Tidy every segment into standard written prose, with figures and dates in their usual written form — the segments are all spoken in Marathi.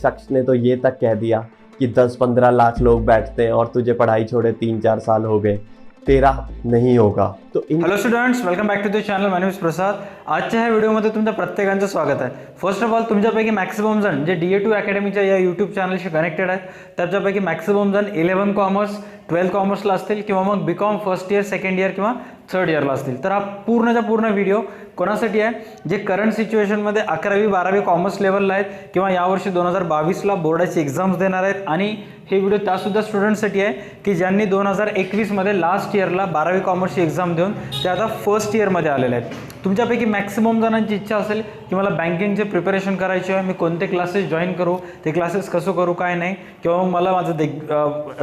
शख्स ने तो ये तक कह दिया कि 10-15 लाख लोग बैठते हैं और तुझे पढ़ाई छोड़े 3-4 साल हो गए, तेरा नहीं होगा। तो hello students, welcome back to the channel. My name is Prasad. आजच्या ह्या व्हिडिओमध्ये तुमच्या प्रत्येकांचं स्वागत आहे. फर्स्ट ऑफ ऑल, तुमच्यापैकी मॅक्सिमम जण जे DA2 अकॅडमीच्या या यूट्यूब चॅनलशी कनेक्टेड आहेत, त्याच्यापैकी मॅक्सिमम जण 11 कॉमर्स 12 कॉमर्सला असतील किंवा मग BCom first year, second year किंवा थर्ड इयरला असतील. तर हा पूर्णच्या पूर्ण व्हिडिओ कोणासाठी आहे, जे करंट सिच्युएशनमध्ये 11वी 12वी कॉमर्स लेवलला आहेत किंवा यावर्षी 2022ला बोर्डाची एक्झाम्स देणार आहेत. आणि हे व्हिडिओ त्यासुद्धा स्टुडंटसाठी आहे की ज्यांनी 2021मध्ये लास्ट इयरला 12वी कॉमर्सची एक्झाम देऊन ते आता फर्स्ट इयरमध्ये आलेले आहेत. तुमच्यापैकी मॅक्सिमम जणांची इच्छा असेल की मला बँकिंगचे प्रिपरेशन करायचे आहे, मी कोणते क्लासेस जॉईन करू, ते क्लासेस कसं करू काय नाही, किंवा मग मला माझं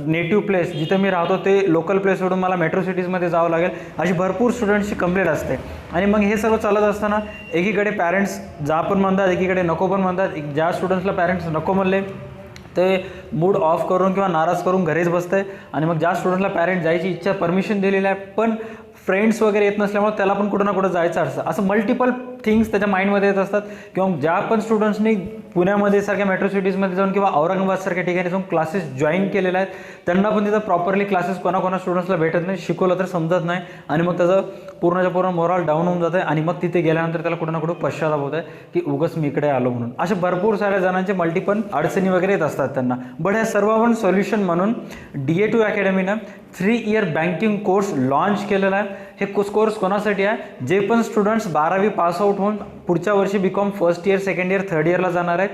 नेटिव्ह प्लेस जिथे मी राहतो ते लोकल प्लेस सोडून मला मेट्रो सिटीजमध्ये जावं लागेल, अशी भरपूर स्टुडंट्सची कंप्लेंट असते. आणि मग हे सर्व चालत असताना एकीकडे पॅरेंट्स जा पण म्हणतात, एकीकडे नको पण म्हणतात. ज्या स्टुडंट्सला पॅरेंट्स नको म्हणले ते मूड ऑफ करून किंवा नाराज करून घरीच बसते. आणि मग ज्या स्टुडंटला पॅरेंट जायची इच्छा परमिशन दिलेली आहे पण फ्रेंड्स वगैरे येत नसल्यामुळे त्याला पण कुठं ना कुठं जायचं असतं. असं मल्टिपल थिंग्स त्याच्या माइंडमध्ये येत असतात. किंवा ज्या पण स्टुडंट्सनी पुण्यामध्ये सारख्या मेट्रो सिटीजमध्ये जाऊन किंवा औरंगाबादसारख्या ठिकाणी जाऊन क्लासेस जॉईन केलेले आहेत, त्यांना पण तिथं प्रॉपरली क्लासेस कोणा स्टुडंट्सला भेटत नाही, शिकवलं तर समजत नाही. आणि मग त्याचं पूर्णच्या पूर्ण मोरल डाऊन होऊन जातं. आणि मग तिथे गेल्यानंतर त्याला कुठं ना कुठं पश्चाताप होत आहे की उगाच मी इकडे आलो म्हणून. असे भरपूर साऱ्या जणांचे मल्टिपल अडचणी वगैरे येत असतात त्यांना. बट ह्या सर्वांवर सोल्युशन म्हणून DA2 अकॅडमीनं 3 year banking course launch केलेला आहे. हे कोर्स कोणासाठी आहे, जे पण स्टुडंट्स 12वी पास आउट होऊन पुढच्या वर्षी BCom first year, second year, third इयरला जाणार आहेत,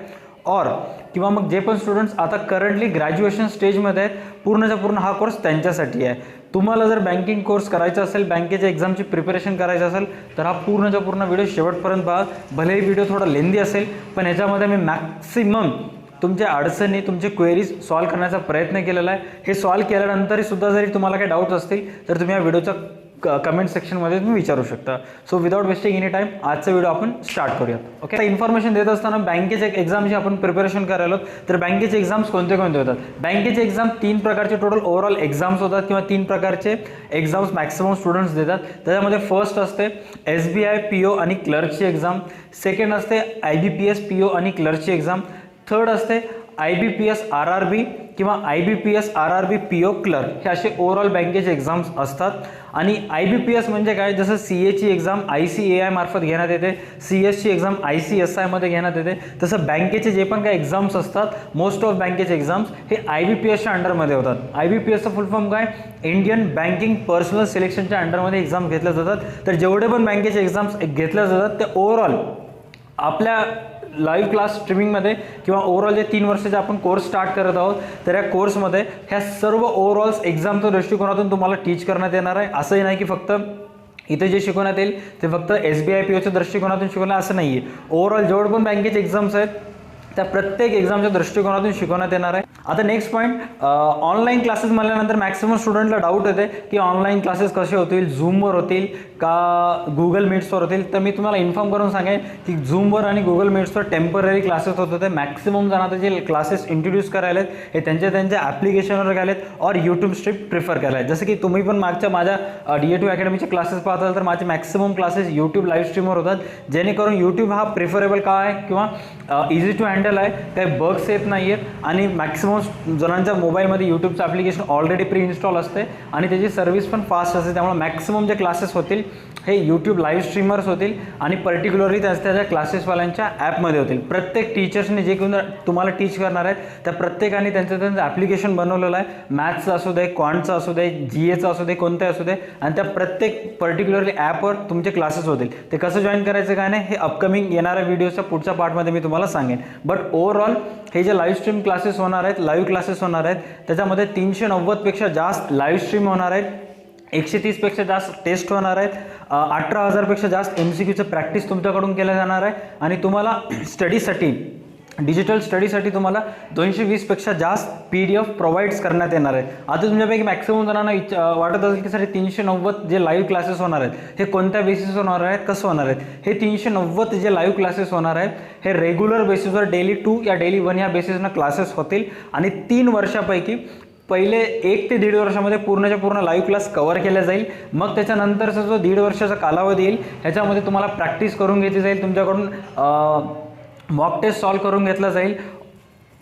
और किंवा मग जे पण स्टुडंट्स आता करंटली ग्रॅज्युएशन स्टेजमध्ये आहेत, पूर्णच्या पूर्ण हा कोर्स त्यांच्यासाठी आहे. तुम्हाला जर बँकिंग कोर्स करायचा असेल, बँकेच्या एक्झामची प्रिपरेशन करायचं असेल, तर हा पूर्णच्या पूर्ण व्हिडिओ शेवटपर्यंत पहा. भलेही व्हिडिओ थोडा लेंदी असेल पण याच्यामध्ये मी मॅक्सिमम तुमच्या अडचणी, तुमचे क्वेरीज सॉल्व्ह करण्याचा प्रयत्न केलेला आहे. हे सॉल्व्ह केल्यानंतरही सुद्धा जरी तुम्हाला काही डाऊट्स असतील तर तुम्ही या व्हिडिओच्या कमेंट सेक्शनमध्ये तुम्ही विचारू शकता. So without wasting any time आजचा व्हिडिओ आपण स्टार्ट करूयात. ओके, आता इन्फॉर्मेशन देत असताना बँकेच्या एक्झामची आपण प्रिपरेशन करायला, तर बँकेचे एक्झाम्स कोणते कोणते होतात. बँकेचे एक्झाम 3 प्रकारचे टोटल ओव्हरऑल एक्झाम्स होतात किंवा 3 प्रकारचे एक्झाम्स मॅक्सिमम स्टुडंट्स देतात. त्याच्यामध्ये फर्स्ट असते SBI PO आणि क्लर्कची एक्झाम, सेकंड असते IBPS PO आणि क्लर्कची एक्झाम, थर्ड असते IBPS RRB किंवा IBPS RRB PO क्लर्क. हे असे ओव्हरऑल बँकेचे एक्झाम्स असतात. आणि IBPS म्हणजे काय, जसं CAची एक्झाम ICAI मार्फत घेण्यात येते, CS ची एक्झाम ICSI मध्ये घेण्यात येते, तसं बँकेचे जे पण काही एक्झाम्स असतात, मोस्ट ऑफ बँकेचे एक्झाम्स हे IBPSच्या अंडरमध्ये होतात. IBPSचं फुल फॉर्म काय, इंडियन बँकिंग पर्सनल सिलेक्शनच्या अंडरमध्ये एक्झाम घेतल्या जातात. तर जेवढे पण बँकेचे एक्झाम्स घेतल्या जातात ते ओव्हरऑल आपल्या लाईव्ह क्लास स्ट्रीमिंगमध्ये किंवा ओव्हरऑल जे 3 वर्षाचे आपण कोर्स स्टार्ट करत आहोत, तर या कोर्समध्ये ह्या सर्व ओव्हरऑल्स एक्झामच्या दृष्टिकोनातून तुम्हाला टीच करण्यात येणार आहे. असंही नाही की फक्त इथे जे शिकवण्यात येईल ते फक्त SBI POच्या दृष्टिकोनातून शिकवणं असं नाही आहे. ओव्हरऑल जेवढे पण बँकेचे एक्झाम्स आहेत त्या प्रत्येक एक्झामच्या दृष्टिकोनातून शिकवण्यात येणार आहे. आता नेक्स्ट पॉईंट, ऑनलाईन क्लासेस म्हणल्यानंतर मॅक्सिमम स्टुडंटला डाऊट येते की ऑनलाईन क्लासेस कसे होतील, झूमवर होतील का गुगल मीट्सवर होतील. तर मी तुम्हाला इन्फॉर्म करून सांगेन की झूमवर आणि गुगल मीट्सवर टेम्पररी क्लासेस होत होते. मॅक्सिमम जण आता जे क्लासेस इंट्रोड्यूस करायला आहेत हे त्यांच्या ॲप्लिकेशनवर घ्यालेत और यूट्यूब स्ट्रीम प्रिफर करायला आहेत. जसं की तुम्ही पण मागच्या माझ्या DA2 अकॅडमीचे क्लासेस पाहत असाल तर माझे मॅक्सिमम क्लासेस यूट्यूब लाईव्ह स्ट्रीमवर होतात, जेणेकरून यूट्यूब हा प्रिफरेबल का आहे किंवा इझी टू हँडल आहे, काही बग्स येत नाही आहेत. आणि मॅक्सिमम जणांच्या मोबाईलमध्ये यूट्यूबचं ॲप्लिकेशन ऑलरेडी प्री इन्स्टॉल असते आणि त्याची सर्व्हिस पण फास्ट असते. त्यामुळे मॅक्सिमम जे क्लासेस होतील हे यूट्यूब लाईव्ह स्ट्रीमर्स होतील आणि पर्टिक्युलरली त्याच्या क्लासेसवाल्यांच्या ॲपमध्ये होतील. प्रत्येक टीचर्सने जे कोण तुम्हाला टीच करणार आहेत त्या प्रत्येकाने त्यांचं ॲप्लिकेशन बनवलेलं आहे. मॅथ्सचं असू दे, क्वांटचं असू दे, GAचं असू दे, कोणतं असू दे, आणि त्या प्रत्येक पर्टिक्युलरली ॲपवर तुमचे क्लासेस होतील. ते कसं जॉईन करायचं काय नाही हे अपकमिंग येणाऱ्या व्हिडिओच्या पुढच्या पार्टमध्ये मी तुम्हाला सांगेन. बट ओव्हरऑल हे जे लाईव्ह स्ट्रीम क्लासेस होणार आहेत, लाईव्ह क्लासेस होणार आहेत, त्याच्यामध्ये 390पेक्षा जास्त लाईव्ह स्ट्रीम होणार आहेत, 130पेक्षा जास्त टेस्ट होणार आहेत, 18,000पेक्षा जास्त MCQचं प्रॅक्टिस तुमच्याकडून केलं जाणार आहे. आणि तुम्हाला स्टडीसाठी, डिजिटल स्टडीसाठी तुम्हाला 220पेक्षा जास्त PDF प्रोव्हाइड्स करण्यात येणार आहे. आता तुमच्यापैकी मॅक्सिमम जणांना वाटत असेल की सर 390 जे लाईव्ह क्लासेस होणार आहेत हे कोणत्या बेसिसवर होणार आहेत, कसं होणार आहेत. हे 390 जे लाईव्ह क्लासेस होणार आहेत हे रेग्युलर बेसिसवर डेली 2 या डेली 1 या बेसिसनं क्लासेस होतील. आणि 3 वर्षापैकी पहिले 1 ते 1.5 वर्षामध्ये पूर्णच्या पूर्ण लाईव्ह क्लास कव्हर केला जाईल. मग त्याच्यानंतरचा जो 1.5 वर्षाचा कालावधी येईल ह्याच्यामध्ये तुम्हाला प्रॅक्टिस करून घेतली जाईल, तुमच्याकडून मॉक टेस्ट सॉल्व्ह करून घेतला जाईल,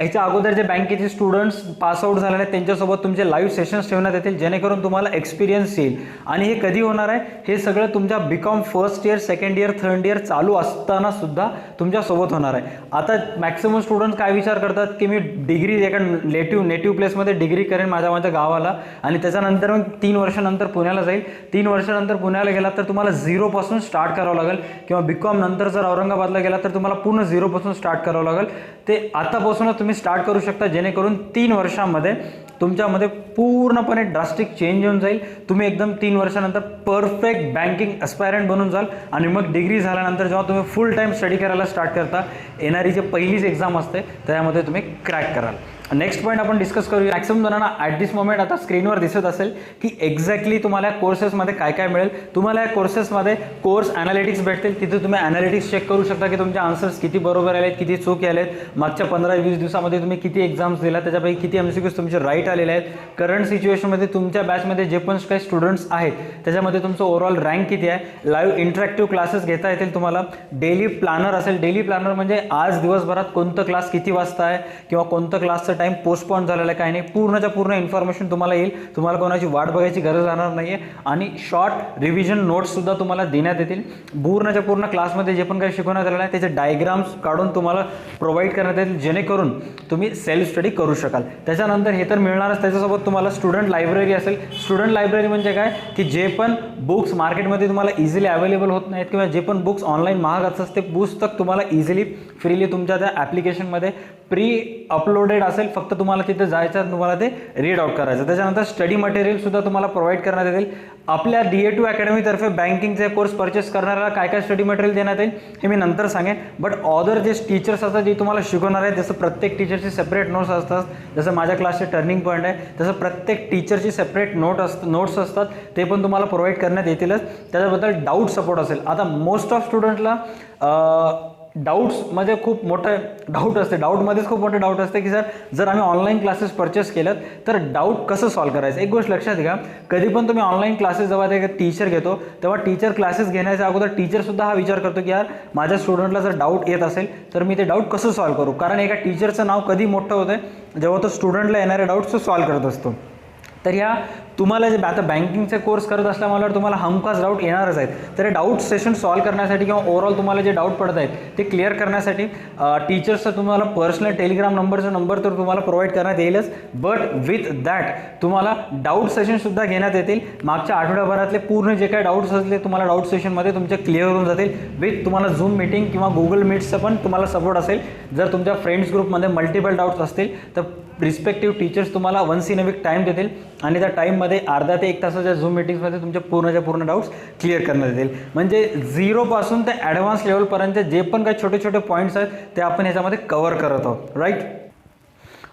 याच्या अगोदर जे बँकेचे स्टुडंट्स पासआउट झालेले आहेत त्यांच्यासोबत तुमचे लाईव्ह सेशन्स ठेवण्यात येतील, जेणेकरून तुम्हाला एक्सपिरियन्स येईल. आणि हे कधी होणार आहे, हे सगळं तुमच्या BCom first year, second year, third year चालू असताना सुद्धा तुमच्यासोबत होणार आहे. आता मॅक्सिमम स्टुडंट्स काय विचार करतात की मी डिग्री एका नेटिव्ह प्लेसमध्ये डिग्री करेन माझ्या गावाला आणि त्याच्यानंतर मग 3 वर्षानंतर पुण्याला जाईल. 3 वर्षानंतर पुण्याला गेला तर तुम्हाला झिरोपासून स्टार्ट करावं लागेल, किंवा बीकॉम नंतर जर औरंगाबादला गेला तर तुम्हाला पूर्ण झिरोपासून स्टार्ट करावं लागेल. ते आतापासूनच तुम्ही स्टार्ट करू शकता, जेणेकरून 3 वर्षांमध्ये तुमच्यामध्ये पूर्णपणे ड्रास्टिक चेंज येऊन जाईल. तुम्ही एकदम 3 वर्षानंतर परफेक्ट बँकिंग ॲस्पायरंट बनून जाल. आणि मग डिग्री झाल्यानंतर जेव्हा तुम्ही फुल टाईम स्टडी करायला स्टार्ट करता, येणारी जी पहिलीच एक्झाम असते त्यामध्ये तुम्ही क्रॅक कराल. नेक्स्ट पॉईंट आपण डिस्कस करूया. मॅक्सिमम जणांना ॲट दिस मोमेंट आता स्क्रीनवर दिसत असेल की एक्झॅक्टली तुम्हाला या कोर्सेसमध्ये काय काय मिळेल. तुम्हाला या कोर्सेसमध्ये कोर्स ॲनालिटिक्स भेटतील. तिथे तुम्ही ॲनालिटिक्स चेक करू शकता की तुमचे आन्सर्स किती बरोबर आलेत, किती चूक आलेत, मागच्या 15-20 दिवसामध्ये तुम्ही किती एक्झाम्स दिला, त्याच्यापैकी किती MCQs तुमचे राईट आलेले आहेत, करंट सिच्युएशनमध्ये तुमच्या बॅचमध्ये जे पण काही स्टुडंट्स आहेत त्याच्यामध्ये तुमचं ओव्हरऑल रँक किती आहे. लाईव्ह इंटरॅक्टिव्ह क्लासेस घेता येतील तुम्हाला. डेली प्लॅनर असेल. डेली प्लॅनर म्हणजे आज दिवसभरात कोणतं क्लास किती वाजता आहे किंवा कोणतं क्लासचं टाइम पोस्टपोन झालेलं आहे काही नाही, पूर्णच्या पूर्ण इन्फॉर्मेशन तुम्हाला येईल. तुम्हाला कोणाची वाट बघायची गरज राहणार नाही आहे. आणि शॉर्ट रिव्हिजन नोट्ससुद्धा तुम्हाला देण्यात येतील. पूर्णच्या पूर्ण क्लासमध्ये जे पण काही शिकवण्यात आलेलं आहे त्याचे डायग्राम्स काढून तुम्हाला प्रोव्हाइड करण्यात येतील, जेणेकरून तुम्ही सेल्फ स्टडी करू शकाल. त्याच्यानंतर हे तर मिळणारच, त्याच्यासोबत तुम्हाला स्टुडंट लायब्ररी असेल. स्टुडंट लायब्ररी म्हणजे काय की जे पण बुक्स मार्केटमध्ये तुम्हाला इझिली अवेलेबल होत नाहीत किंवा जे पण बुक्स ऑनलाईन महाग असतात ते पुस्तक तुम्हाला इझिली फ्रीली तुमच्या त्या ॲप्लिकेशनमध्ये प्री अपलोडेड असेल. फक्त तुम्हाला तिथे जायचं, तुम्हाला ते रीड आउट करायचं. त्याच्यानंतर स्टडी मटेरियलसुद्धा तुम्हाला प्रोव्हाइड करण्यात येतील. आपल्या DA2 अकॅडमीतर्फे बँकिंगचे कोर्स परचेस करणाऱ्याला काय काय स्टडी मटेरियल देण्यात येईल हे मी नंतर सांगेन. बट अदर जे टीचर्स असतात जे तुम्हाला शिकवणार आहेत, जसं प्रत्येक टीचरची सेपरेट नोट्स असतात, जसं माझ्या क्लासचे टर्निंग पॉईंट आहे तसं प्रत्येक टीचरची सेपरेट नोट्स असतात, ते पण तुम्हाला प्रोव्हाइड करण्यात येतीलच. त्याच्याबद्दल डाऊट सपोर्ट असेल. आता मोस्ट ऑफ स्टुडंटला डाऊट्समध्ये खूप मोठं डाऊट असते. डाऊटमध्येच खूप मोठे डाऊट असते की जर आम्ही ऑनलाईन क्लासेस परचेस केलं तर डाऊट कसं सॉल्व्ह करायचं. एक गोष्ट लक्षात घ्या, कधी पण तुम्ही ऑनलाईन क्लासेस जेव्हा ते टीचर घेतो तेव्हा टीचर क्लासेस घेण्याच्या अगोदर टीचरसुद्धा हा विचार करतो की यार माझ्या स्टुडंटला जर डाऊट येत असेल तर मी ते डाऊट कसं सॉल्व्ह करू. कारण एका टीचरचं नाव कधी मोठं होतं जेव्हा तो स्टुडंटला येणारे डाऊट्स तो सॉल्व्ह करत असतो. तर या तुम्हाला जे आता बँकिंगचे कोर्स करत असल्यामुळे तुम्हाला हमखास डाऊट येणारच आहेत. तर हे डाऊट सेशन सॉल्व्ह करण्यासाठी किंवा ओव्हरऑल तुम्हाला जे डाऊट पडत आहेत ते क्लिअर करण्यासाठी टीचर्सचा तुम्हाला पर्सनल टेलिग्राम नंबर तर तुम्हाला प्रोव्हाइड करण्यात येईलच. बट विथ दॅट तुम्हाला डाऊट सेशनसुद्धा घेण्यात येतील. मागच्या आठवड्याभरातले पूर्ण जे काही डाऊट्स असले तुम्हाला डाऊट सेशनमध्ये तुमचे क्लिअर होऊन जातील. विथ तुम्हाला झूम मीटिंग किंवा गुगल मीट्सचं पण तुम्हाला सपोर्ट असेल. जर तुमच्या फ्रेंड्स ग्रुपमध्ये मल्टिपल डाऊट्स असतील तर रिस्पेक्टिव्ह टीचर्स तुम्हाला once in a week time देतील आणि त्या टाईममध्ये अर्धा ते 1 तासाच्या झूम मीटिंग्समध्ये तुमच्या पूर्ण डाऊट्स क्लिअर करण्यात येतील. म्हणजे 0पासून ते ॲडव्हान्स लेवलपर्यंत जे पण काही छोटे छोटे पॉईंट्स आहेत ते आपण ह्याच्यामध्ये कव्हर करत आहोत. राईट.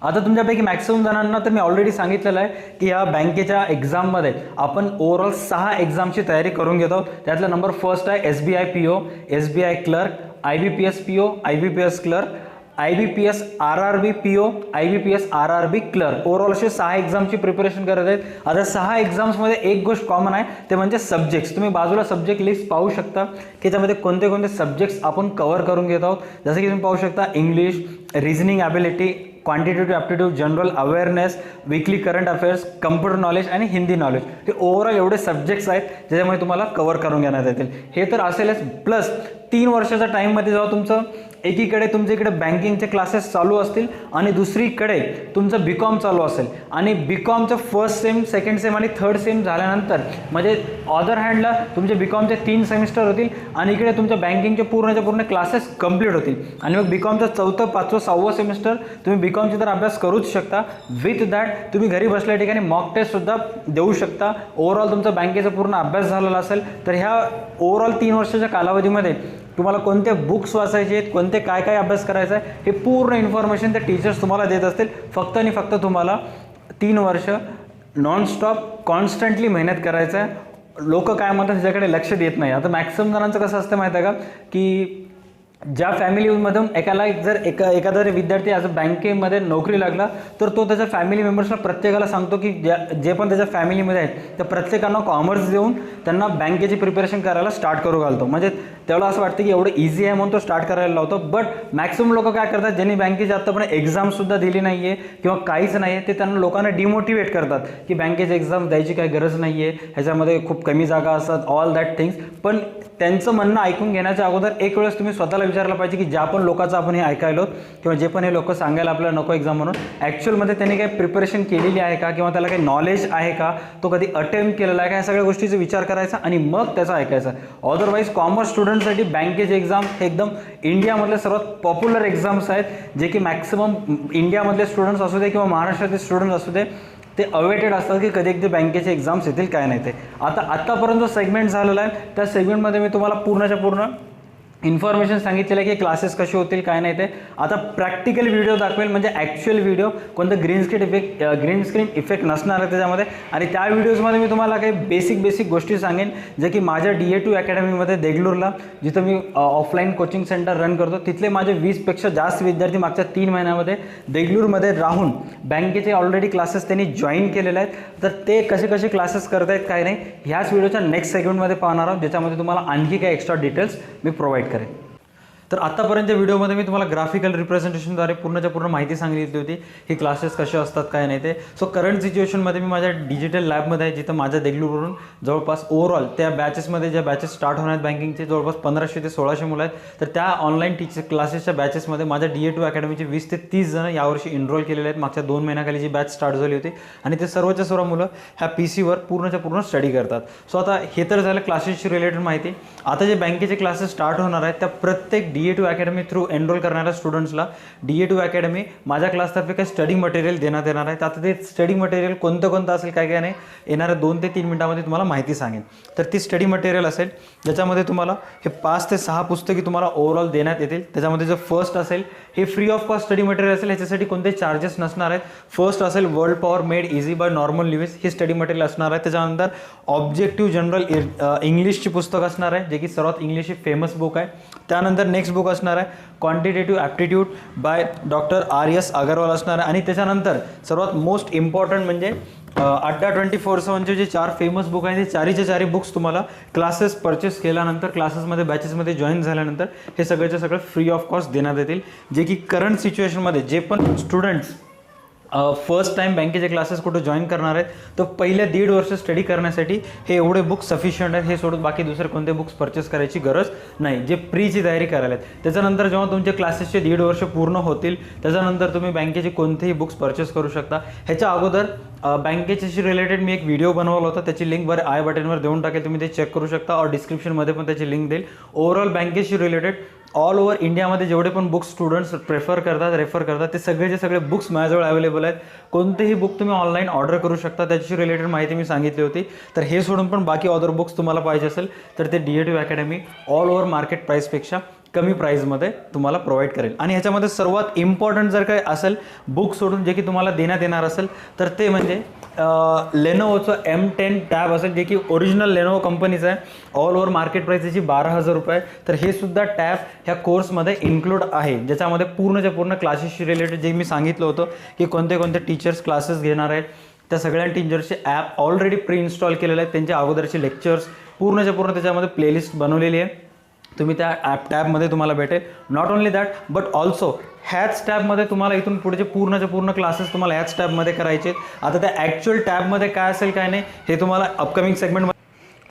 आता तुमच्यापैकी मॅक्सिमम जणांना तर मी ऑलरेडी सांगितलेलं आहे की या बँकेच्या एक्झाममध्ये आपण ओव्हरऑल 6 एक्झामची तयारी करून घेतो. त्यातला नंबर फर्स्ट आहे SBI PO, SBI clerk, IBPS PO, IBPS clerk, IBPS RRB PO, IBPS RRB clerk. Overall असे 6 एक्झामची प्रिपरेशन करत आहेत. आता 6 एक्झाम्समध्ये एक गोष्ट कॉमन आहे ते म्हणजे सब्जेक्ट्स. तुम्ही बाजूला सब्जेक्ट लिस्ट पाहू शकता की त्यामध्ये कोणते कोणते सब्जेक्ट्स आपण कव्हर करून घेत आहोत. जसं की तुम्ही पाहू शकता English, reasoning ability, quantitative aptitude, general awareness, weekly current affairs, computer knowledge आणि हिंदी नॉलेज. हे ओव्हरऑल एवढे सब्जेक्ट्स आहेत ज्याच्यामुळे तुम्हाला कव्हर करून घेण्यात येतील. हे तर असेलच. प्लस 3 वर्षाच्या टाईममध्ये जेव्हा तुमचं एकीकडे तुमच्या इकडे बँकिंगचे क्लासेस चालू असतील आणि दुसरीकडे तुमचं BCom चालू असेल आणि BComचं फर्स्ट सेम, सेकंड सेम आणि थर्ड सेम झाल्यानंतर म्हणजे अदर हँडला तुमचे BComचे 3 सेमिस्टर होतील आणि इकडे तुमच्या बँकिंगचे पूर्ण क्लासेस कंप्लीट होतील आणि मग BComचं 4th, 5th, 6th सेमिस्टर तुम्ही BComची तर अभ्यास करूच शकता. विथ दॅट तुम्ही घरी बसल्या ठिकाणी मॉक टेस्टसुद्धा देऊ शकता. ओव्हरऑल तुमचा बँकेचा पूर्ण अभ्यास झालेला असेल तर ह्या ओव्हरऑल 3 वर्षाच्या कालावधीमध्ये तुम्हाला कोणते बुक्स वाचायचे आहेत, कोणते काय अभ्यास करायचा आहे हे पूर्ण इन्फॉर्मेशन ते टीचर्स तुम्हाला देत असतील. फक्त आणि फक्त तुम्हाला 3 वर्ष नॉनस्टॉप कॉन्स्टंटली मेहनत करायचं आहे. लोक काय म्हणतात त्याच्याकडे लक्ष देत नाही. आता मॅक्सिमम जणांचं कसं असतं माहिती आहे का की ज्या फॅमिलीमधून एखादा विद्यार्थी ॲज अ बँकेमध्ये नोकरी लागला तर तो त्याच्या फॅमिली मेंबर्सला प्रत्येकाला सांगतो की जे पण त्याच्या फॅमिलीमध्ये आहेत त्या प्रत्येकांना कॉमर्स देऊन त्यांना बँकेची प्रिपरेशन करायला स्टार्ट करू घालतो. म्हणजे त्यावेळेला असं वाटतं की एवढं इझी आहे म्हणून तो स्टार्ट करायला लावतो. बट मॅक्सिमम लोक काय करतात, ज्यांनी बँकेची आत्तापर्यंत एक्झामसुद्धा दिली नाही आहे किंवा काहीच नाही आहे, ते त्यांना लोकांना डिमोटिवेट करतात की बँकेची एक्झाम द्यायची काही गरज नाही आहे, ह्याच्यामध्ये खूप कमी जागा असतात, ऑल दॅट थिंग्स. पण त्यांचं म्हणणं ऐकून घेण्याच्या अगोदर एक वेळेस तुम्ही स्वतःला विचारलं पाहिजे की ज्या पण लोकांचं आपण हे ऐकायलो किंवा जे पण हे लोक सांगायला आपल्याला नको एक्झाम म्हणून, ॲक्च्युअलमध्ये त्यांनी काही प्रिपरेशन केलेली आहे का किंवा त्याला काही नॉलेज आहे का, तो कधी अटेम्प्ट केलेला आहे का, या सगळ्या गोष्टीचा विचार करायचा आणि मग त्याचा ऐकायचा. अदरवाईज कॉमर्स स्टुडंटसाठी बँकेचे एक्झाम हे एकदम इंडियामधले सर्वात पॉप्युलर एक्झाम्स आहेत, जे की मॅक्सिमम इंडियामधले स्टुडंट्स असू दे किंवा महाराष्ट्रातले स्टुडंट्स असू दे, ते अवेटेड असतात की कधी एकदा बँकेचे एक्झाम्स येतील काय नाही ते. आत्तापर्यंत जो सेगमेंट झालेला आहे त्या सेगमेंटमध्ये मी तुम्हाला पूर्णच्या पूर्ण इन्फॉर्मेशन सांगितलेलं आहे की क्लासेस कसे होतील काय नाही ते. आता प्रॅक्टिकल व्हिडिओ दाखवेल, म्हणजे ॲक्च्युअल व्हिडिओ, कोणतं ग्रीन स्क्रीन इफेक्ट नसणार आहे त्याच्यामध्ये. आणि त्या व्हिडिओजमध्ये मी तुम्हाला काही बेसिक गोष्टी सांगेन, जे की माझ्या DA2 अकॅडमीमध्ये देगलूरला, जिथं मी ऑफलाईन कोचिंग सेंटर रन करतो, तिथले माझे 20पेक्षा जास्त विद्यार्थी मागच्या 3 महिन्यामध्ये देगलूरमध्ये राहून बँकेचे ऑलरेडी क्लासेस त्यांनी जॉईन केलेले आहेत. तर ते कसे क्लासेस करत आहेत काय नाही, ह्याच व्हिडिओच्या नेक्स्ट सेगमेंटमध्ये पाहणार आहोत, ज्याच्यामध्ये तुम्हाला आणखी काही एक्स्ट्रा डिटेल्स मी प्रोव्हाइड करेन. तर आतापर्यंतच्या व्हिडिओमध्ये मी तुम्हाला ग्राफिकल रिप्रेझेंटेशनद्वारे पूर्णच्या पूर्ण माहिती सांगितली होती की क्लासेस कसे असतात काय नाही ते. सो करंट सिच्युएशनमध्ये मी माझ्या डिजिटल लॅबमध्ये आहे, जिथं माझ्या देगलूरवरून जवळपास ओव्हरऑल त्या बॅचेसमध्ये ज्या बॅचेस स्टार्ट होणार आहेत बँकिंगचे, जवळपास 1500 ते 1600 मुलं आहेत. तर त्या ऑनलाईन क्लासेसच्या बॅचेसमध्ये माझ्या DA2 अकॅडमीचे 20 ते 30 जण यावर्षी एनरोल केलेले आहेत. मागच्या 2 महिन्याखाली जी बॅच स्टार्ट झाली होती आणि ते सर्वच्या सर्व मुलं ह्या PC वर पूर्णच्या पूर्ण स्टडी करतात. सो आता हे तर झालं क्लासेसची रिलेटेड माहिती. आता जे बँकेचे क्लासेस स्टार्ट होणार आहेत त्या प्रत्येक DA2 अकॅडमी थ्रू एनरोल करणाऱ्या स्टुडंट्सला DA2 अकॅडमी माझ्या क्लासतर्फे काही स्टडी मटेरियल देण्यात येणार आहे. आता ते स्टडी मटेरियल कोणतं असेल काय नाही, येणाऱ्या 2 ते 3 मिनिटांमध्ये तुम्हाला माहिती सांगेन. तर ती स्टडी मटेरियल असेल ज्याच्यामध्ये तुम्हाला हे 5 ते 6 पुस्तके तुम्हाला ओव्हरऑल देण्यात येतील. त्याच्यामध्ये जो फर्स्ट असेल हे free of cost study material असेल, ह्याच्यासाठी कोणते चार्जेस नसणार आहेत. फर्स्ट असेल world power made easy by normal Lewis, ही स्टडी मटेरियल असणार आहे. त्याच्यानंतर ऑब्जेक्टिव्ह जनरल इंग्लिशची पुस्तक असणार आहे, जे की सर्वात इंग्लिशची फेमस बुक आहे. त्यानंतर नेक्स्ट बुक असणार आहे quantitative aptitude by doctor RS Agarwal असणार आहे. आणि त्याच्यानंतर सर्वात मोस्ट इम्पॉर्टंट म्हणजे अड्डा 24/7चे जे 4 फेमस बुक आहेत, ते चारीचे 4 बुक्स तुम्हाला क्लासेस परचेस केल्यानंतर, क्लासेसमध्ये बॅचेसमध्ये जॉईन झाल्यानंतर हे सगळेचे सगळं फ्री ऑफ कॉस्ट देण्यात येतील. जे की करंट सिच्युएशनमध्ये जे पण स्टुडंट्स फर्स्ट टाईम बँकेचे क्लासेस कुठे जॉईन करणार आहेत, तर पहिल्या 1.5 वर्ष स्टडी करण्यासाठी हे एवढे बुक्स सफिशियंट आहेत. हे सोडून बाकी दुसरे कोणते बुक्स परचेस करायची गरज नाही, जे प्रीची तयारी करायला आहेत. त्याच्यानंतर जेव्हा तुमचे क्लासेसचे 1.5 वर्ष पूर्ण होतील त्याच्यानंतर तुम्ही बँकेचे कोणतेही बुक्स परचेस करू शकता. ह्याच्या अगोदर बँकेच्याशी रिलेटेड मी एक व्हिडिओ बनवला होता, त्याची लिंक वर आय बटनवर देऊन टाकेल, तुम्ही ते चेक करू शकता. और डिस्क्रिप्शनमध्ये पण त्याची लिंक देईल. ओव्हरऑल बँकेशी रिलेटेड ऑल ओव्हर इंडियामध्ये जेवढे पण बुक्स स्टुडंट्स रेफर करतात ते सगळे बुक्स माझ्याजवळ अवेलेबल आहेत. कोणतेही बुक तुम्ही ऑनलाईन ऑर्डर करू शकता, त्याची रिलेटेड माहिती मी सांगितली होती. तर हे सोडून पण बाकी अदर बुक्स तुम्हाला पाहिजे असेल तर ते DA2 academy all over market प्राईसपेक्षा कमी प्राईजमध्ये तुम्हाला प्रोव्हाइड करेल. आणि ह्याच्यामध्ये सर्वात इम्पॉर्टंट जर काही असेल बुक सोडून जे की तुम्हाला देण्यात येणार असेल तर ते म्हणजे लेनोवोचं M10 टॅब असेल, जे की ओरिजिनल लेनोवो कंपनीचं आहे. ऑल ओव्हर मार्केट प्राईस त्याची 12,000 रुपये. तर हे सुद्धा टॅब ह्या कोर्समध्ये इन्क्लूड आहे, ज्याच्यामध्ये पूर्णच्या पूर्ण क्लासेसशी रिलेटेड जे मी सांगितलं होतं की कोणते टीचर्स क्लासेस घेणार आहेत, त्या सगळ्या टीचर्सचे ॲप ऑलरेडी प्री इन्स्टॉल केलेले आहेत. त्यांच्या अगोदरचे लेक्चर्स पूर्णच्या पूर्ण त्याच्यामध्ये प्लेलिस्ट बनवलेली आहे, तुम्ही त्या ॲप टॅबमध्ये तुम्हाला भेटेल. Not only that but also ह्याच टॅबमध्ये तुम्हाला इथून पुढचे पूर्णच्या पूर्ण क्लासेस तुम्हाला ह्याच टॅबमध्ये करायचे आहेत. आता त्या ॲक्च्युअल टॅबमध्ये काय असेल काय नाही हे तुम्हाला अपकमिंग सेगमेंटमध्ये.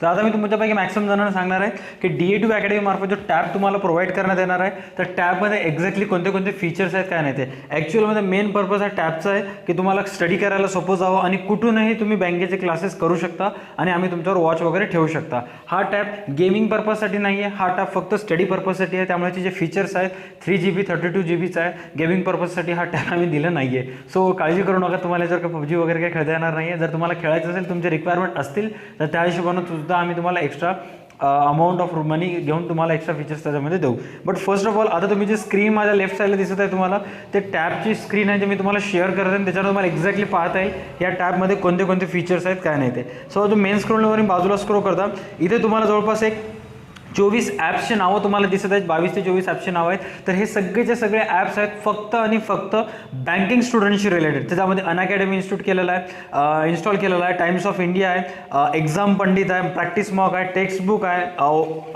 तर आता मी तुमच्यापैकी मॅक्सिमम जणांना सांगणार आहे की DA2 अकॅडमी मार्फत जो टॅब तुम्हाला प्रोव्हाइड करण्यात येणार आहे, तर टॅबमध्ये एक्झॅक्टली कोणते फीचर्स आहेत काय नाही ते. ॲक्च्युअलमध्ये मेन पर्पज हा टॅबचा आहे की तुम्हाला स्टडी करायला सोपं जावं आणि कुठूनही तुम्ही बँकेचे क्लासेस करू शकता आणि आम्ही तुमच्यावर वॉच वगैरे ठेवू शकता. हा टॅब गेमिंग पर्पजसाठी नाही आहे, हा टॅब फक्त स्टडी पर्पजसाठी आहे. त्यामुळे जे फीचर्स आहेत 3GB 32 GBचा आहे. गेमिंग पर्पजसाठी हा टॅब आम्ही दिला नाही आहे. सो काळजी करू नका, तुम्हाला जर का PUBG वगैरे काही खेळता येणार नाही आहे. जर तुम्हाला खेळायचं असेल, तुमचे रिक्वायरमेंट असतील, तर त्या हिशोबानं आम्ही तुम्हाला एक्स्ट्रा अमाऊंट ऑफ मनी घेऊन तुम्हाला एक्स्ट्रा फीचर्स त्याच्यामध्ये देऊ. बट फर्स्ट ऑफ ऑल आता तुम्ही जे स्क्रीन माझ्या लेफ्ट साईडला दिसत आहे तुम्हाला, ते टॅबची स्क्रीन आहे, जे मी तुम्हाला शेअर करत आहे. त्याच्यावर तुम्हाला एक्झॅक्टली पाहता येईल या टॅबमध्ये कोणते फीचर्स आहेत काय नाही ते. सो जो मेन स्क्रोलवरून बाजूला स्क्रोल करता, इथे तुम्हाला जवळपास एक 24 ॲप्सचे नावं तुम्हाला दिसत आहेत, 22 ते 24 ॲप्सचे नावं आहेत. तर हे सगळेचे सगळे ॲप्स आहेत फक्त आणि फक्त बँकिंग स्टुडंटशी रिलेटेड. त्याच्यामध्ये अनअकॅडमी इन्स्टॉल केलेला आहे, टाइम्स ऑफ इंडिया आहे, एक्झाम पंडित आहे, प्रॅक्टिस मॉक आहे, टेक्स्ट बुक आहे,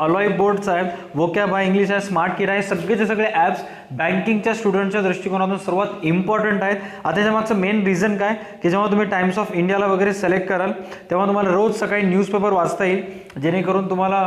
अलॉय बोर्ड्स आहे, वोकॅब आहे, इंग्लिश आहे, स्मार्ट किड आहे. सगळेचे सगळे ॲप्स बँकिंगच्या स्टुडंटच्या दृष्टिकोनातून सर्वात इम्पॉर्टंट आहेत. आता त्याच्यामागचं मेन रिझन काय की जेव्हा तुम्ही टाइम्स ऑफ इंडियाला वगैरे सिलेक्ट कराल तेव्हा तुम्हाला रोज सकाळी न्यूजपेपर वाचता येईल, जेणेकरून तुम्हाला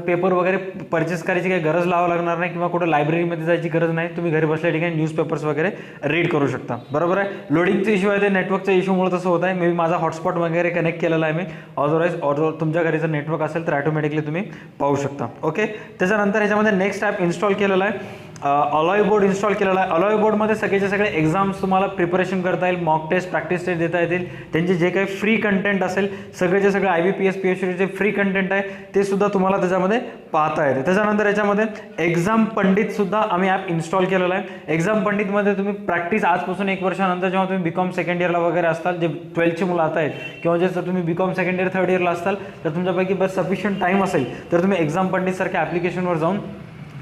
पेपर वगैरे परचेस करायची काही गरज लावावं लागणार नाही किंवा कुठं लायब्ररीमध्ये जायची गरज नाही. तुम्ही घरी बसल्या ठिकाणी न्यूजपेपर्स वगैरे रीड करू शकता. बरोबर आहे. लोडिंगचा इश्यू आहे ते नेटवर्कच्या इश्यूमुळे तसं होत आहे. मे बी माझा हॉटस्पॉट वगैरे कनेक्ट केलेला आहे मी. ऑदरवाईज तुमच्या घरी जर नेटवर्क असेल तर ऑटोमॅटिकली तुम्ही पाहू शकता. ओके. त्याच्यानंतर ह्याच्यामध्ये नेक्स्ट ॲप इन्स्टॉल केलेला आहे, अलॉय बोर्ड इन्स्टॉल केलेला आहे. अलॉय बोर्डमध्ये सगळेचे सगळे एक्झाम्स तुम्हाला प्रिपरेशन करता येईल, मॉक टेस्ट, प्रॅक्टिस टेस्ट देता येतील. त्यांचे जे काही फ्री कंटेंट असेल सगळेचे सगळे IBPS PSC जे फ्री कंटेंट आहे ते सुद्धा तुम्हाला त्याच्यामध्ये पाहता येते. त्याच्यानंतर याच्यामध्ये एक्झाम पंडित सुद्धा आम्ही ॲप इन्स्टॉल केलेला आहे. एक्झाम पंडितमध्ये तुम्ही प्रॅक्टिस आजपासून 1 वर्षानंतर जेव्हा तुम्ही BCom सेकंड इयरला वगैरे असताल, जे 12ची मुलं आता आहेत किंवा जे तुम्ही BCom सेकंड इयर थर्ड इयरला असताल तर तुमच्यापैकी बस सफिशियंट टाईम असेल तर तुम्ही एक्झाम पंडितसारख्या ॲप्लिकेशनवर जाऊन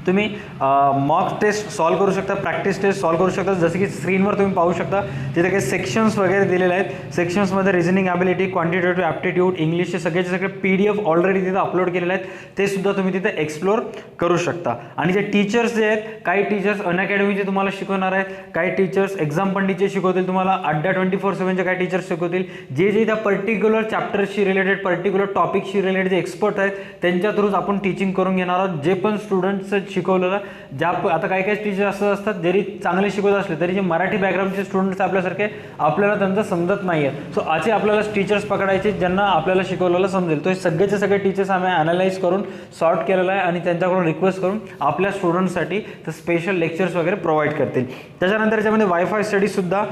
तुम्ही मॉक टेस्ट सॉल्व करू शकता, प्रॅक्टिस टेस्ट सॉल्व करू शकता. जसं की स्क्रीनवर तुम्ही पाहू शकता तिथे काही सेक्शन्स वगैरे दिलेले आहेत. सेक्शन्समध्ये रिझनिंग ॲबिलिटी, क्वांटिटेटिव्ह ॲप्टिट्यूड, इंग्लिशचे सगळे PDF ऑलरेडी तिथे अपलोड केलेले आहेत, ते सुद्धा तुम्ही तिथे एक्सप्लोर करू शकता. आणि जे टीचर्स जे आहेत, काही टीचर्स अनअकॅडमीचे तुम्हाला शिकवणार आहेत, काही टीचर्स एक्झाम पंडितचे शिकवतील, तुम्हाला अड्डा 24/7चे काही टीचर्स शिकवतील. जे त्या पर्टिक्युलर चॅप्टरशी रिलेटेड, पर्टिक्युलर टॉपिकशी रिलेटेड जे एक्सपर्ट आहेत त्यांच्या थ्रूच आपण टीचिंग करून घेणार आहोत. जे पण स्टुडंट्स शिकवलेलं ज्या आता काही टीचर असं असतात जरी चांगले शिकवत असले तरी जे मराठी बॅकग्राऊंडचे स्टुडंट्स आपल्यासारखे आपल्याला त्यांचं समजत नाही आहे. सो असे आपल्याला टीचर्स पकडायचे ज्यांना आपल्याला शिकवलेलं समजेल. तो हे सगळेचे सगळे टीचर्स आम्ही ॲनालाइज करून सॉर्ट केलेलं आहे आणि त्यांच्याकडून रिक्वेस्ट करून आपल्या स्टुडंट्ससाठी तर स्पेशल लेक्चर्स वगैरे प्रोव्हाइड करतील. त्याच्यानंतर याच्यामध्ये वायफाय स्टडीसुद्धा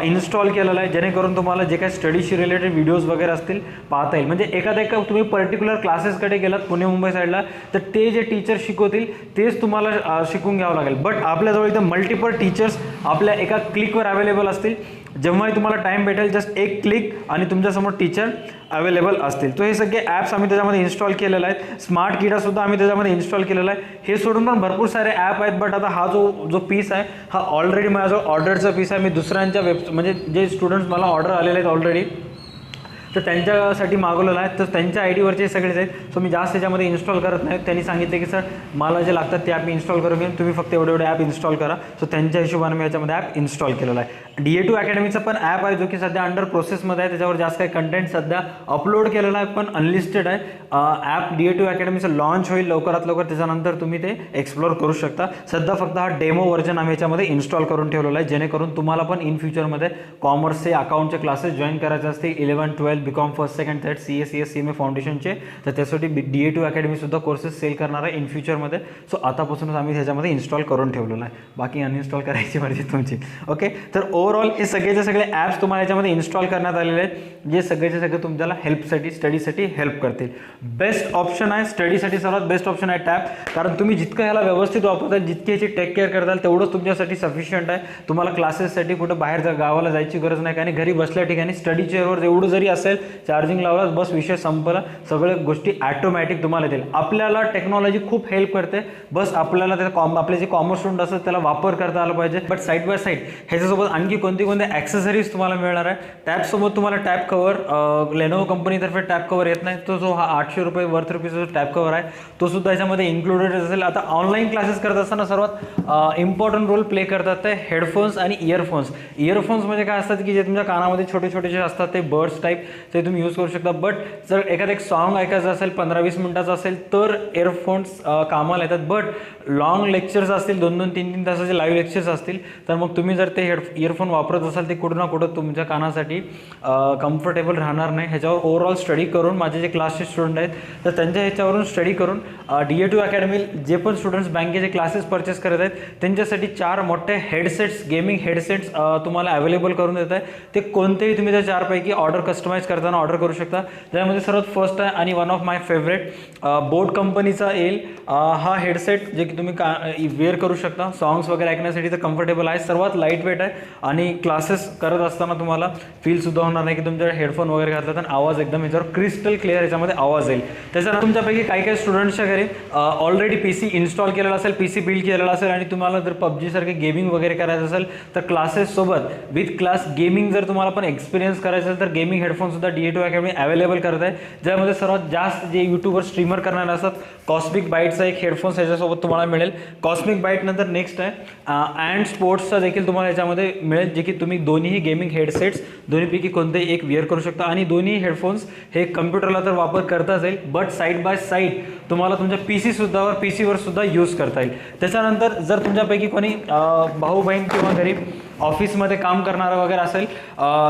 इन्स्टॉल केलेला आहे, जेणेकरून तुम्हाला जे काही स्टडीशी रिलेटेड व्हिडिओज वगैरे असतील पाहता येईल. म्हणजे एका तुम्ही पर्टिक्युलर क्लासेसकडे गेलात पुणे मुंबई साईडला तर ते जे टीचर शिकवतील तेच तुम्हाला शिकून घ्यावं लागेल. बट आपल्याजवळ इथं मल्टिपल टीचर्स आपल्या एका क्लिकवर अवेलेबल असतील. जेव्हाही तुम्हाला टाईम भेटेल जस्ट एक क्लिक आणि तुमच्यासमोर टीचर अवेलेबल असतील. तो हे सगळे ॲप्स आम्ही त्याच्यामध्ये इन्स्टॉल केलेले आहेत. स्मार्ट किडासुद्धा आम्ही त्याच्यामध्ये इन्स्टॉल केलेला आहे. हे सोडून पण भरपूर सारे ॲप आहेत. बट आता हा जो पीस आहे हा ऑलरेडी माझ्याजवळ ऑर्डरचा पीस आहे. मी दुसऱ्यांच्या म्हणजे जे स्टुडंट्स मला ऑर्डर आलेले आहेत ऑलरेडी तर त्यांच्यासाठी मागवलेलं आहे, तर त्यांच्या IDवरचे सगळेच आहेत. सो मी जास्त त्याच्यामध्ये इन्स्टॉल करत नाही. त्यांनी सांगितले की सर मला जे लागतात ते ॲप मी इन्स्टॉल करून घेईन, तुम्ही फक्त एवढे ॲप इन्स्टॉल करा. सो त्यांच्या हिशोबाने मी याच्यामध्ये ॲप इन्स्टॉल केलेला आहे. DA2 अकॅडमीचा पण ॲप आहे जो की सध्या अंडर प्रोसेसमध्ये आहे. त्याच्यावर जास्त काही कंटेंट सध्या अपलोड केलेला आहे पण अनलिस्टेड आहे. ॲप DA2 अकॅडमीचं लॉन्च होईल लवकरात लवकर, त्याच्यानंतर तुम्ही ते एक्सप्लोर करू शकता. सध्या फक्त हा डेमो व्हर्जन आम्ही याच्यामध्ये इन्स्टॉल करून ठेवलेला आहे, जेणेकरून तुम्हाला पण इन फ्युचरमध्ये कॉमर्सचे अकाउंटचे क्लासेस जॉईन करायचे असतील 11, 12 BCom first second third CA CS CMA फाउंडेशनचे तर त्यासाठी DA2 अकॅडमीसुद्धा कोर्सेस सेल करणार आहे इन फ्युचरमध्ये. सो आतापासूनच आम्ही त्याच्यामध्ये इन्स्टॉल करून ठेवलेलं आहे. बाकी अनइन्स्टॉल करायची मर्जी तुमची. ओके. तर ओव्हरऑल हे सगळेचे सगळे ॲप्स तुम्हाला याच्यामध्ये इन्स्टॉल करण्यात आलेले आहेत जे सगळेचे सगळे तुमच्याला हेल्पसाठी स्टडीसाठी हेल्प करतील. बेस्ट ऑप्शन आहे स्टडीसाठी, सर्वात बेस्ट ऑप्शन आहे टॅब. कारण तुम्ही जितकं ह्याला व्यवस्थित वापरताल, जितकी याची टेक केअर करताल तेवढंच तुमच्यासाठी सफिशियंट आहे. तुम्हाला क्लासेससाठी कुठं बाहेर गावाला जायची गरज नाही, कारण घरी बसल्या ठिकाणी स्टडी चेअरवर एवढं जरी असेल चार्जिंग लावला बस विषय संपला. सगळ्या गोष्टी ॲटोमॅटिक तुम्हाला येतील. आपल्याला टेक्नॉलॉजी खूप हेल्प करते, बस आपल्याला त्याचा आपले जे कॉमर्स स्टुडंट असतात त्याला वापर करता आला पाहिजे. बट साईड बाय साईड ह्याच्यासोबत आणखी कोणते ॲक्सेसरीज तुम्हाला मिळणार आहे. टॅबसोबत तुम्हाला टॅब कवर लेनोव्हो कंपनीतर्फे टॅब कवर येत नाही, तो जो हा 800 रुपये वर्थ रुपीचा जो टॅब कवर आहे तो सुद्धा याच्यामध्ये इन्क्लुडेड असेल. आता ऑनलाईन क्लासेस करत असताना सर्वात इम्पॉर्टंट रोल प्ले करतात ते हेडफोन्स आणि इयरफोन्स. इयरफोन्स म्हणजे काय असतात की जे तुमच्या कानामध्ये छोटे छोटे जे असतात ते बर्ड्स टाईप ते तुम्ही यूज करू शकता. बट जर एखादं एक सॉन्ग ऐकायचं असेल 15-20 मिनिटाचं असेल तर इयरफोन्स कामाला येतात. बट लॉंग लेक्चर्स असतील 2-2, 3-3 तासाचे लाईव्ह लेक्चर्स असतील तर मग तुम्ही जर ते इयरफोन वापरत असाल ते कुठं ना कुठं तुमच्या कानासाठी कम्फर्टेबल राहणार नाही. ह्याच्यावर ओव्हरऑल स्टडी करून माझे जे क्लासचे स्टुडंट आहेत तर त्यांच्या ह्याच्यावरून स्टडी करून DA2 अकॅडमी जे पण स्टुडंट्स बँकेचे क्लासेस परचेस करत आहेत त्यांच्यासाठी 4 मोठे हेडसेट्स, गेमिंग हेडसेट्स तुम्हाला अवेलेबल करून देत आहे. ते कोणतेही तुम्ही त्या 4पैकी ऑर्डर कस्टमाइज करताना ऑर्डर करू शकता. ज्यामध्ये सर्वात फर्स्ट आहे आणि वन ऑफ माय फेवरेट बोट कंपनीचा येईल हा हेडसेट, जे की तुम्ही वेअर करू शकता. सॉंग्स वगैरे ऐकण्यासाठी तर कम्फर्टेबल आहे, सर्वात लाईट वेट आहे आणि क्लासेस करत असताना तुम्हाला फीलसुद्धा होणार नाही की तुमच्या हेडफोन वगैरे घातला तर आवाज एकदम ह्याच्यावर क्रिस्टल क्लिअर याच्यामध्ये आवाज येईल. त्याच्यानंतर तुमच्यापैकी काही स्टुडंट्सच्या घरी ऑलरेडी PC इन्स्टॉल केलेला असेल, PC बिल्ड केलेला असेल आणि तुम्हाला जर PUBG सारखे गेमिंग वगैरे करायचं असेल तर क्लासेस सोबत विथ क्लास गेमिंग जर तुम्हाला पण एक्सपिरियन्स करायचं असेल तर गेमिंग हेडफोनसुद्धा DA2 अकॅडमी अवेलेबल करत आहे. ज्यामध्ये सर्वात जास्त जे यूट्यूबवर स्ट्रीमर करणारे असतात कॉस्मिक बाईटचा एक हेडफोन्स ह्याच्यासोबत तुम्हाला मिळेल. कॉस्मिक बाईट नंतर नेक्स्ट आहे अँड स्पोर्ट्सचा देखील तुम्हाला ह्याच्यामध्ये मिळेल, जे की तुम्ही दोन्ही गेमिंग हेडसेट्स दोन्हीपैकी कोणतेही एक वेअर करू शकता आणि दोन्ही हेडफोन्स हे कम्प्युटरला तर वापर करताच येईल बट साईड बाय साईड तुम्हाला तुमच्या PCवर सुद्धा यूज करता येईल. त्याच्यानंतर जर तुमच्यापैकी कोणी भाऊ बहीण किंवा घरी ऑफिसमध्ये काम करणारा वगैरे असेल,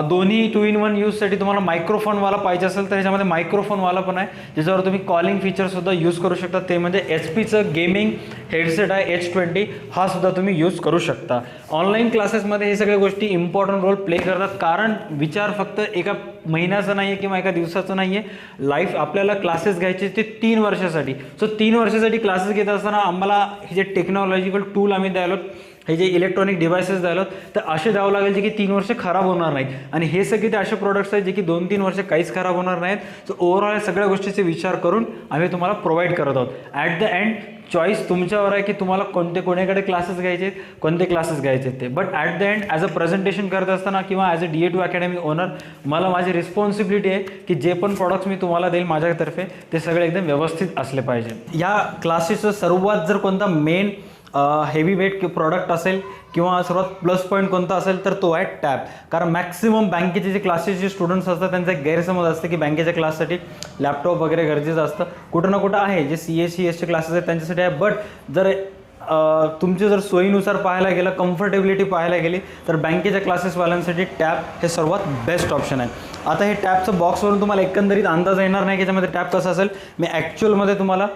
दोन्ही 2-in-1 यूजसाठी तुम्हाला मायक्रोफोनवाला पाहिजे असेल तर ह्याच्यामध्ये मायक्रोफोनवाला पण आहे, ज्याच्यावर तुम्ही कॉलिंग फीचरसुद्धा यूज करू शकता. ते म्हणजे HPचं गेमिंग हेडसेट आहे H20, हा सुद्धा तुम्ही यूज करू शकता. ऑनलाईन क्लासेसमध्ये हे सगळ्या गोष्टी इम्पॉर्टंट रोल प्ले करतात, कारण विचार फक्त एका महिन्याचा नाही आहे किंवा एका दिवसाचं नाही आहे. लाईफ आपल्याला क्लासेस घ्यायचे ते 3 वर्षासाठी. सो 3 वर्षासाठी क्लासेस घेत असताना आम्हाला हे जे टेक्नॉलॉजिकल टूल आम्ही द्यायलो, हे जे इलेक्ट्रॉनिक डिव्हायसेस द्यायलो तर असे द्यावं लागेल जे की 3 वर्ष खराब होणार नाहीत आणि हे सगळे ते असे प्रोडक्ट्स आहेत जे की 2-3 वर्ष काहीच खराब होणार नाहीत. सो ओव्हरऑल सगळ्या गोष्टीचे विचार करून आम्ही तुम्हाला प्रोव्हाइड करत आहोत. ॲट द एंड चॉईस तुमच्यावर आहे की तुम्हाला कोणीकडे क्लासेस घ्यायचे आहेत, कोणते क्लासेस घ्यायचे ते. But at the end as a presentation करत असताना किंवा as a DA2 academy owner मला माझी रिस्पॉन्सिबिलिटी आहे की जे पण प्रॉडक्ट्स मी तुम्हाला देईल माझ्यातर्फे ते सगळे एकदम व्यवस्थित असले पाहिजे. या क्लासेसचं सर्वात जर कोणता मेन हेवी वेट प्रॉडक्ट असेल किंवा सर्वात प्लस पॉईंट कोणता असेल तर तो आहे टॅब. कारण मॅक्सिमम बँकेचे जे क्लासेसचे स्टुडंट्स असतात त्यांचा एक गैरसमज असतं की बँकेच्या क्लाससाठी लॅपटॉप वगैरे गरजेचं असतं. कुठं ना कुठं आहे, जे CS क्लासेस आहेत त्यांच्यासाठी आहे, बट जर तुमचे जर सोयीनुसार पाहायला गेलं, कम्फर्टेबिलिटी पाहायला गेली तर बँकेच्या क्लासेसवाल्यांसाठी टॅब हे सर्वात बेस्ट ऑप्शन आहे. आता हे टॅबचं बॉक्सवरून तुम्हाला एकंदरीत अंदाज येणार नाही की त्याच्यामध्ये टॅब कसं असेल. मी ॲक्च्युअलमध्ये तुम्हाला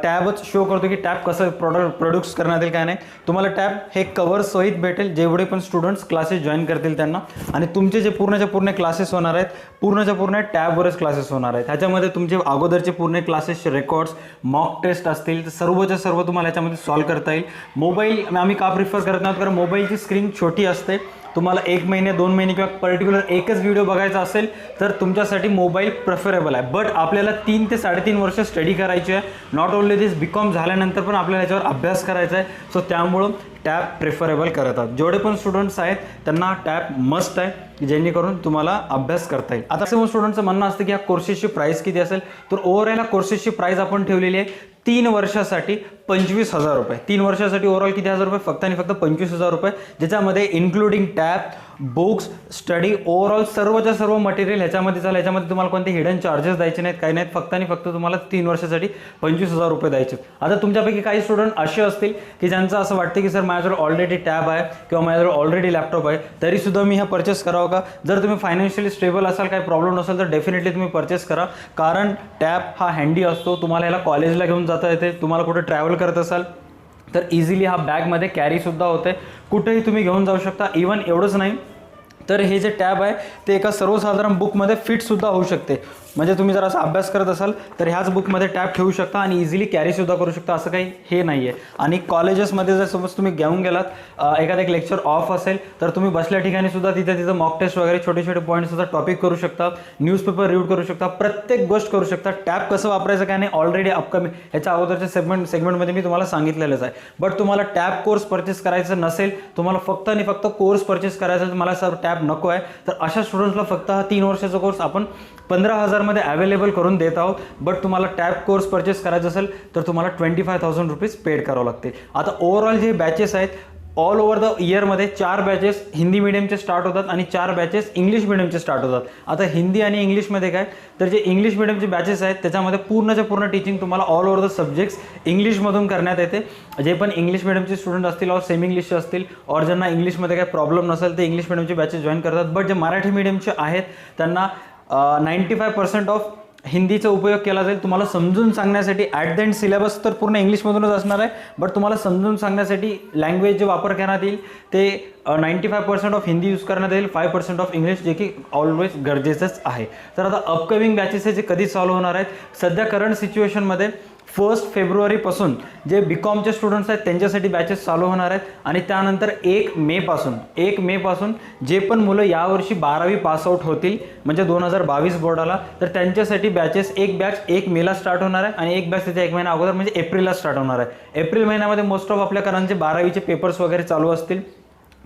टॅबच शो करतो की टॅब कसं प्रोड्यूस करण्यात येईल काय नाही. तुम्हाला टॅब हे कवर सहित भेटेल जेवढे पण स्टुडंट्स क्लासेस जॉईन करतील त्यांना, आणि तुमचे जे पूर्णच्या पूर्ण क्लासेस होणार आहेत पूर्णच्या पूर्ण टॅबवरच क्लासेस होणार आहेत. ह्याच्यामध्ये तुमचे अगोदरचे पूर्ण क्लासेसचे रेकॉर्ड्स, मॉक टेस्ट असतील तर सर्वच्या सर्व तुम्हाला ह्याच्यामध्ये सॉल्व करता येईल. मोबाईल आम्ही का प्रिफर करत नाही, कारण मोबाईलची स्क्रीन छोटी असते. तुम्हाला 1 महिने 2 महिने किंवा पर्टिक्युलर एकच व्हिडिओ बघायचा असेल तर तुमच्यासाठी मोबाईल प्रेफरेबल आहे. बट आपल्याला 3 ते 3.5 वर्ष स्टडी करायची आहे. नॉट ओनली दिस BCom झाल्यानंतर पण आपल्याला याच्यावर अभ्यास करायचा आहे. सो त्यामुळं टॅब प्रेफरेबल करतात. जेवढे पण स्टुडंट्स आहेत त्यांना टॅब मस्ट आहे जेणेकरून तुम्हाला अभ्यास करता येईल. आता सर्व स्टुडंटचं म्हणणं असतं की या कोर्सेसची प्राईस किती असेल, तर ओव्हरऑल या कोर्सेसची प्राईस आपण ठेवलेली आहे 3 वर्षासाठी 25,000 रुपये. 3 वर्षासाठी ओव्हरऑल किती हजार रुपये, फक्त आणि फक्त 25,000 रुपये, ज्याच्यामध्ये including tab, books, study, overall सर्वच्या सर्व मटेरियल ह्याच्यामध्ये झालं. ह्याच्यामध्ये तुम्हाला कोणते हिडन चार्जेस द्यायचे नाहीत, काही नाहीत, फक्त आणि फक्त तुम्हाला 3 वर्षासाठी 25,000 रुपये द्यायचे. आता तुमच्यापैकी काही स्टुडंट असे असतील की ज्यांचं असं वाटतं की सर माझ्याजवळ ऑलरेडी टॅब आहे किंवा माझ्याजवळ ऑलरेडी लॅपटॉप आहे, तरीसुद्धा मी हा परचेस करावं का? जर तुम्ही फायनान्शियली स्टेबल असाल, काही प्रॉब्लेम नसेल तर डेफिनेटली तुम्ही परचेस करा. कारण टॅब हा हँडी असतो, तुम्हाला ह्याला कॉलेजला घेऊन जाता येते. तुम्हाला कुठे ट्रॅव्हल करत असाल तर इझिली हा बॅगमध्ये कॅरीसुद्धा होते, कुठेही तुम्ही घेऊन जाऊ शकता. इवन एवढंच नाही तर हे जे टॅब आहे ते एका सर्वसाधारण बुकमध्ये फिटसुद्धा होऊ शकते. म्हणजे तुम्ही जर असा अभ्यास करत असाल तर ह्याच बुकमध्ये टॅब ठेवू शकता आणि इझिली कॅरीसुद्धा करू शकता. असं काही हे नाही आहे. आणि कॉलेजेसमध्ये जर समज तुम्ही घेऊन गेलात, एखादा एक लेक्चर ऑफ असेल तर तुम्ही बसल्या ठिकाणी सुद्धा तिथं मॉक टेस्ट वगैरे छोटे छोटे पॉईंट्ससुद्धा टॉपिक करू शकता, न्यूजपेपर रीड करू शकता, प्रत्येक गोष्ट करू शकता. टॅब कसं वापरायचं काय नाही ऑलरेडी अपकमिंग ह्याच्या अगोदरच्या सेगमेंटमध्ये मी तुम्हाला सांगितलेलंच आहे. बट तुम्हाला टॅब कोर्स परचेस करायचं नसेल, तुम्हाला फक्त आणि फक्त कोर्स परचेस करायचा असेल, मला सर टॅब नको आहे, तर अशा स्टुडंट्सला फक्त हा 3 वर्षाचा कोर्स आपण 15,000 मध्ये अवेलेबल करून देत आहोत. बट तुम्हाला टॅब कोर्स परचेस करायचा असेल तर तुम्हाला 25,000 रुपीज पेड करावं लागते. आता ओव्हरऑल जे बॅचेस आहेत ऑल ओव्हर द इयरमध्ये 4 बॅचेस हिंदी मीडियमचे स्टार्ट होतात आणि 4 बॅचेस इंग्लिश मीडियमचे स्टार्ट होतात. आता हिंदी आणि इंग्लिशमध्ये काय, तर जे इंग्लिश मीडियमचे बॅचेस आहेत त्याच्यामध्ये पूर्णच्या पूर्ण टीचिंग तुम्हाला ऑल ओव्हर द सब्जेक्ट्स इंग्लिशमधून करण्यात येते. जे पण इंग्लिश मीडियमचे स्टुडंट असतील और सेमी इंग्लिशचे असतील और ज्यांना इंग्लिशमध्ये काही प्रॉब्लेम नसेल ते इंग्लिश मीडियमचे बॅचेस जॉईन करतात. बट जे मराठी मीडियमचे आहेत त्यांना 95% ऑफ हिंदीचा उपयोग केला जाईल तुम्हाला समजून सांगण्यासाठी. ॲट द एंड सिलेबस तर पूर्ण इंग्लिशमधूनच असणार आहे, बट तुम्हाला समजून सांगण्यासाठी लँग्वेज जे वापर करण्यात येईल ते 95% ऑफ हिंदी यूज करण्यात येईल, 5% ऑफ इंग्लिश, जे की ऑलवेज गरजेचंच आहे. तर आता अपकमिंग बॅचेस आहे जे कधी चालू होणार आहेत, सध्या करंट सिच्युएशनमध्ये 1 फेब्रुवारीपासून जे BCOMचे स्टुडंट्स आहेत त्यांच्यासाठी बॅचेस चालू होणार आहेत. आणि त्यानंतर 1 मेपासून जे पण मुलं यावर्षी 12वी पासआउट होतील म्हणजे 2022 बोर्डाला, तर त्यांच्यासाठी बॅचेस, एक बॅच 1 मेला स्टार्ट होणार आहे आणि एक बॅच त्याच्या 1 महिना अगोदर म्हणजे एप्रिलला स्टार्ट होणार आहे. एप्रिल महिन्यामध्ये मोस्ट ऑफ आपल्या करांचे 12वीचे पेपर्स वगैरे चालू असतील,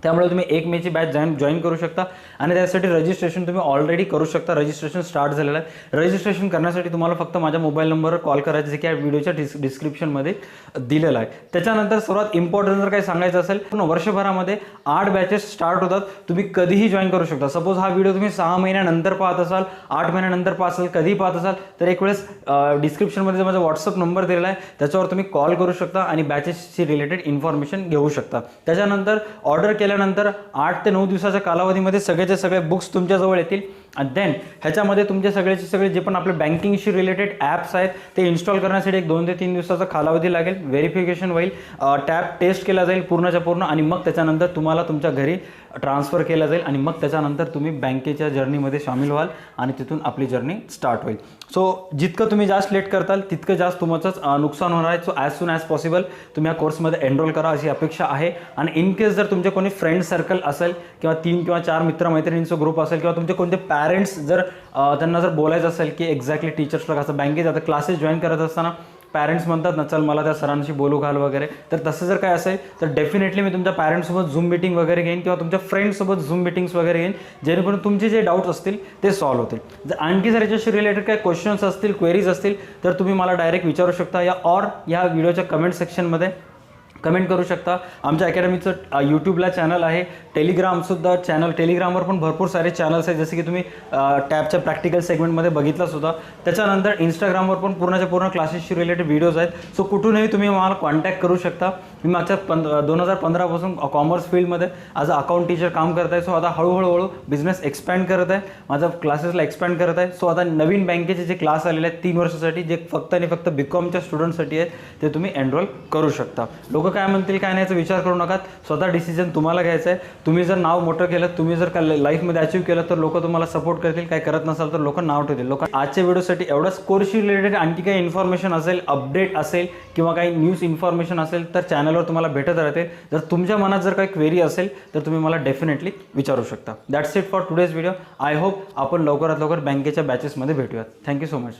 त्यामुळे तुम्ही 1 मेची बॅच जॉईन करू शकता. आणि त्यासाठी रजिस्ट्रेशन तुम्ही ऑलरेडी करू शकता. रजिस्ट्रेशन स्टार्ट झालेलं आहे. रजिस्ट्रेशन करण्यासाठी तुम्हाला फक्त माझ्या मोबाईल नंबरवर कॉल करायचं, जे की या व्हिडिओच्या डिस्क्रिप्शनमध्ये दिलेलं आहे. त्याच्यानंतर सर्वात इम्पॉर्टंट जर काही सांगायचं असेल, पूर्ण वर्षभरामध्ये 8 बॅचेस स्टार्ट होतात. तुम्ही कधीही जॉईन करू शकता. सपोज हा व्हिडिओ तुम्ही 6 महिन्यानंतर पाहत असाल, 8 महिन्यानंतर पाहत असाल, कधीही पाहत असाल, तर एक वेळेस डिस्क्रिप्शनमध्ये माझा व्हॉट्सअप नंबर दिलेला आहे, त्याच्यावर तुम्ही कॉल करू शकता आणि बॅचेसची रिलेटेड इन्फॉर्मेशन घेऊ शकता. त्याच्यानंतर ऑर्डर केल्यानंतर 8 ते 9 दिवसाच्या कालावधीमध्ये सगळेचे सगळे बुक्स तुमच्याजवळ येतील. आणि देन ह्याच्यामध्ये तुमचे सगळेचे सगळे जे पण आपले बँकिंगशी रिलेटेड ॲप्स आहेत ते इन्स्टॉल करण्यासाठी एक 2 ते 3 दिवसाचा कालावधी लागेल. व्हेरिफिकेशन होईल, टॅब टेस्ट केला जाईल पूर्णच्या पूर्ण, आणि मग त्याच्यानंतर तुम्हाला तुमच्या घरी ट्रान्सफर केला जाईल आणि मग त्याच्यानंतर तुम्ही बँकेच्या जर्नीमध्ये सामील व्हाल आणि तिथून आपली जर्नी स्टार्ट होईल. सो जितकं तुम्ही जास्त लेट करताल तितकं जास्त तुमचंच नुकसान होणार आहे. So as soon as possible तुम्ही या कोर्समध्ये एनरोल करा अशी अपेक्षा आहे. आणि इन केस जर तुमचे कोणी फ्रेंड सर्कल असेल किंवा 3 किंवा 4 मित्रमैत्रिणींचा ग्रुप असेल किंवा तुमचे कोणते पॅरेंट्स जर त्यांना जर बोलायचं असेल की एक्झॅक्टली टीचर्सला कसं बँकेत आता क्लासेस जॉईन करत असताना पॅरेंट्स म्हणतात ना, चल मला त्या सरांशी बोलू घाल वगैरे, तर तसं जर काय असेल तर डेफिनेटली मी तुमच्या पॅरेंट्ससोबत झूम मीटिंग वगैरे घेईन किंवा तुमच्या फ्रेंड्ससोबत झूम मीटिंग्स वगैरे घेईन, जेणेकरून तुमचे जे डाऊट्स असतील ते सॉल्व्ह होतील. जर आणखी जर याच्याशी रिलेटेड काही क्वेश्चन्स असतील, क्वेरीज असतील, तर तुम्ही मला डायरेक्ट विचारू शकता या व्हिडिओच्या कमेंट सेक्शनमध्ये कमेंट करू शकता. आमच्या अकॅडमीचं यूट्यूबला चॅनल आहे, टेलिग्रामसुद्धा चॅनल, टेलिग्रामवर पण भरपूर सारे चॅनल्स आहेत, जसे की तुम्ही टॅबच्या प्रॅक्टिकल सेगमेंटमध्ये बघितलासुद्धा. त्याच्यानंतर इंस्टाग्रामवर पण पूर्णच्या पूर्ण क्लासेसशी रिलेटेड व्हिडिओज आहेत. सो कुठूनही तुम्ही मला कॉन्टॅक्ट करू शकता. मी मागच्या 2015 पासून कॉमर्स फील्डमध्ये ॲज अ अकाउंट टीचर काम करत आहे. सो आता हळूहळू बिझनेस एक्सपॅन्ड करत आहे, माझा क्लासेसला एक्सपॅन्ड करत आहे. सो आता नवीन बँकेचे जे क्लास आलेले आहेत 3 वर्षासाठी, जे फक्त आणि फक्त BCOMच्या स्टुडंटसाठी आहेत, ते तुम्ही एनरोल करू शकता. लोक काय म्हणतील काय नाही याचा विचार करू नका. स्वतः डिसिजन तुम्हाला घ्यायचं आहे. तुम्ही जर नाव मोठं केलं, तुम्ही जर लाईफमध्ये अचीव्ह केलं, तर लोक तुम्हाला सपोर्ट करतील. काय करत नसाल तर लोक नाव ठेवतील. आजच्या व्हिडिओसाठी एवढंच. कोर्सशी रिलेटेड आणखी काही इन्फॉर्मेशन असेल, अपडेट असेल किंवा काही न्यूज इन्फॉर्मेशन असेल तर चॅनलवर तुम्हाला भेटत राहते. जर तुमच्या मनात जर काही क्वेरी असेल तर तुम्ही मला डेफिनेटली विचारू शकता. That's it for today's video. I hope आपण लवकरात लवकर बँकेच्या बॅचेसमध्ये भेटूयात. Thank you so much.